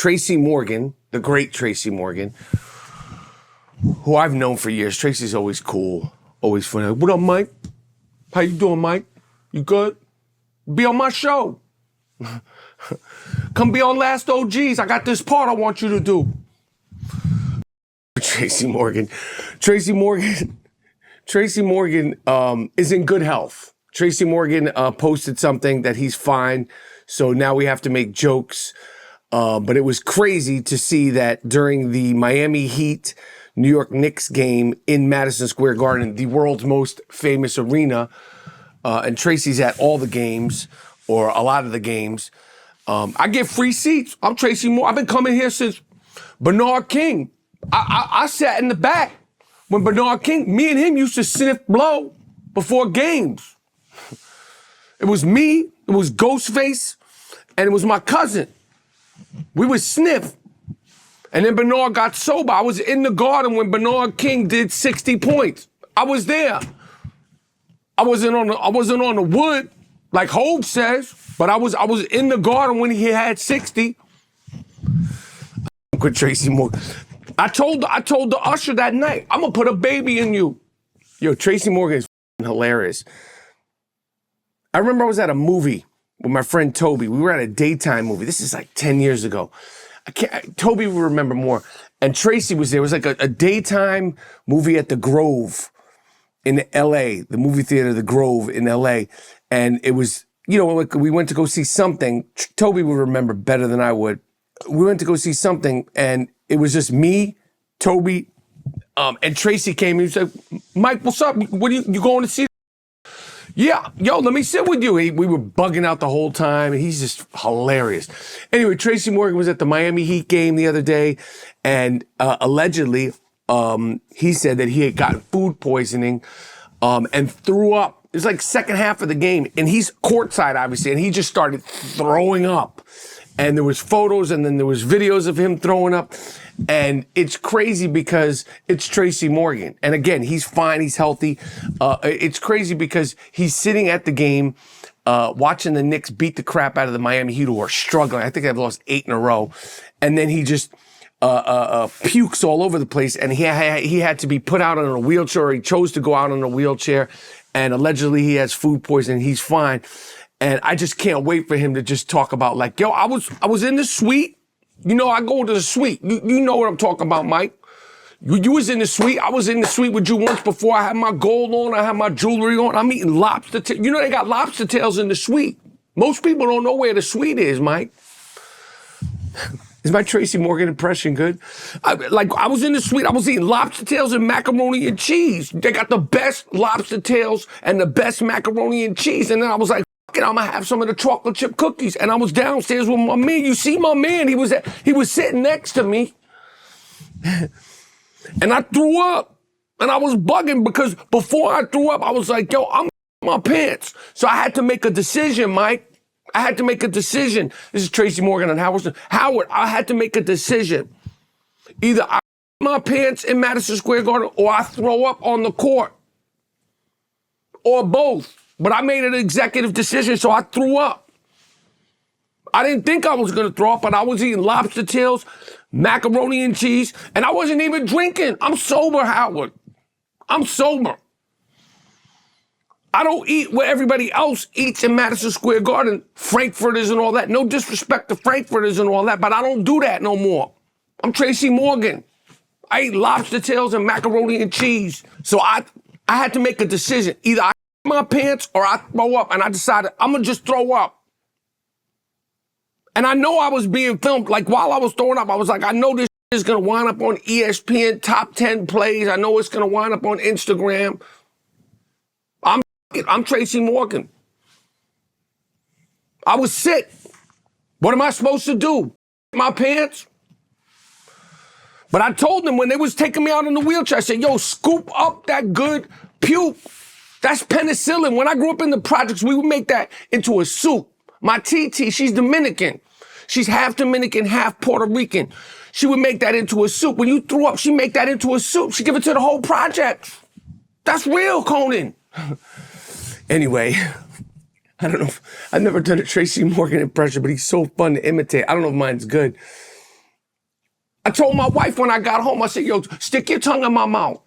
Tracy Morgan, the great Tracy Morgan, who I've known for years. Tracy's always cool, always funny. Like, what up, Mike? How you doing, Mike? You good? Be on my show. Come be on Last OGs. I got this part I want you to do. Tracy Morgan. Tracy Morgan is in good health. Tracy Morgan posted something that he's fine, so now we have to make jokes. But it was crazy to see that during the Miami Heat New York Knicks game in Madison Square Garden, the world's most famous arena, and Tracy's at all the games, or a lot of the games. I get free seats. I'm Tracy Morgan. I've been coming here since Bernard King. I sat in the back when Bernard King, me and him used to sniff blow before games. It was me, it was Ghostface, and it was my cousin. We would sniff. And then Bernard got sober. I was in the Garden when Bernard King did 60 points. I was there. I wasn't on the wood, like Hov says, but I was in the Garden when he had 60. With Tracy Morgan. I told the usher that night, I'm gonna put a baby in you. Yo, Tracy Morgan is hilarious. I remember I was at a movie with my friend Toby. We were at a daytime movie. This is like 10 years ago. Toby will remember more. And Tracy was there. It was like a daytime movie at the Grove in LA, the movie theater, the Grove in LA. And it was, you know, like we went to go see something. Toby would remember better than I would. We went to go see something, and it was just me, Toby, and Tracy came and he said, Mike, what's up? What are you going to see? Yeah, yo, let me sit with you. We were bugging out the whole time, and he's just hilarious. Anyway, Tracy Morgan was at the Miami Heat game the other day, and allegedly, he said that he had gotten food poisoning and threw up. It was like second half of the game, and he's courtside, obviously, and he just started throwing up. And there was photos, and then there was videos of him throwing up. And it's crazy because it's Tracy Morgan. And again, he's fine, he's healthy. It's crazy because he's sitting at the game, watching the Knicks beat the crap out of the Miami Heat, who are struggling. I think they've lost 8 in a row. And then he just pukes all over the place. And he had to be put out on a wheelchair. He chose to go out on a wheelchair. And allegedly he has food poisoning. He's fine. And I just can't wait for him to just talk about, like, yo, I was in the suite. You know, I go to the suite. You know what I'm talking about, Mike. You was in the suite. I was in the suite with you once before. I had my gold on. I had my jewelry on. I'm eating lobster tails. You know they got lobster tails in the suite. Most people don't know where the suite is, Mike. Is my Tracy Morgan impression good? I was in the suite. I was eating lobster tails and macaroni and cheese. They got the best lobster tails and the best macaroni and cheese. And then I was like, I'm gonna have some of the chocolate chip cookies. And I was downstairs with my man. You see my man, he was sitting next to me. And I threw up. And I was bugging because before I threw up, I was like, yo, I'm in my pants. So I had to make a decision, Mike. I had to make a decision. This is Tracy Morgan and Howard. Howard, I had to make a decision. Either I my pants in Madison Square Garden or I throw up on the court. Or both. But I made an executive decision, so I threw up. I didn't think I was going to throw up, but I was eating lobster tails, macaroni and cheese, and I wasn't even drinking. I'm sober, Howard. I'm sober. I don't eat where everybody else eats in Madison Square Garden, Frankfurters and all that. No disrespect to Frankfurters and all that, but I don't do that no more. I'm Tracy Morgan. I eat lobster tails and macaroni and cheese. So I had to make a decision. Either I my pants or I throw up, and I decided I'm gonna just throw up. And I know I was being filmed. Like while I was throwing up, I was like, I know this is gonna wind up on ESPN top 10 plays. I know it's gonna wind up on Instagram. I'm Tracy Morgan. I was sick. What am I supposed to do? My pants? But I told them when they was taking me out in the wheelchair, I said, yo, scoop up that good puke. That's penicillin. When I grew up in the projects, we would make that into a soup. My TT, she's Dominican. She's half Dominican, half Puerto Rican. She would make that into a soup. When you threw up, she'd make that into a soup. She'd give it to the whole project. That's real, Conan. Anyway, I don't know. I've never done a Tracy Morgan impression, but he's so fun to imitate. I don't know if mine's good. I told my wife when I got home, I said, yo, stick your tongue in my mouth.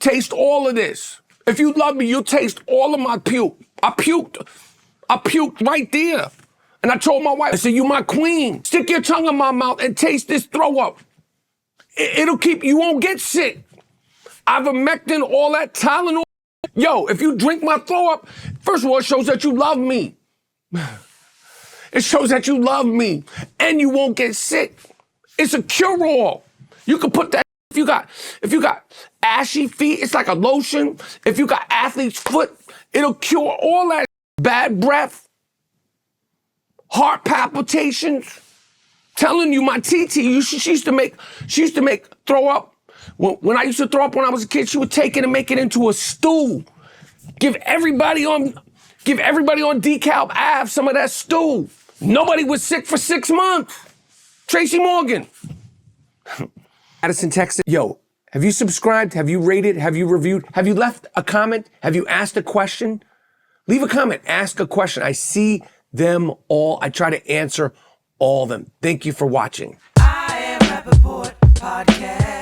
Taste all of this. If you love me, you'll taste all of my puke. I puked right there. And I told my wife, I said, you my queen. Stick your tongue in my mouth and taste this throw up. It'll keep, you won't get sick. Ivermectin, all that Tylenol. Yo, if you drink my throw up, first of all, it shows that you love me. It shows that you love me and you won't get sick. It's a cure-all. You can put that if you got ashy feet, it's like a lotion. If you got athlete's foot, it'll cure all that bad breath, heart palpitations. Telling you, my TT, she used to make throw up. When I used to throw up when I was a kid, she would take it and make it into a stew. Give everybody on Decal Ave some of that stew. Nobody was sick for 6 months. Tracy Morgan. Addison texted, yo, have you subscribed? Have you rated? Have you reviewed? Have you left a comment? Have you asked a question? Leave a comment, ask a question. I see them all. I try to answer all of them. Thank you for watching. I am Rapaport Podcast.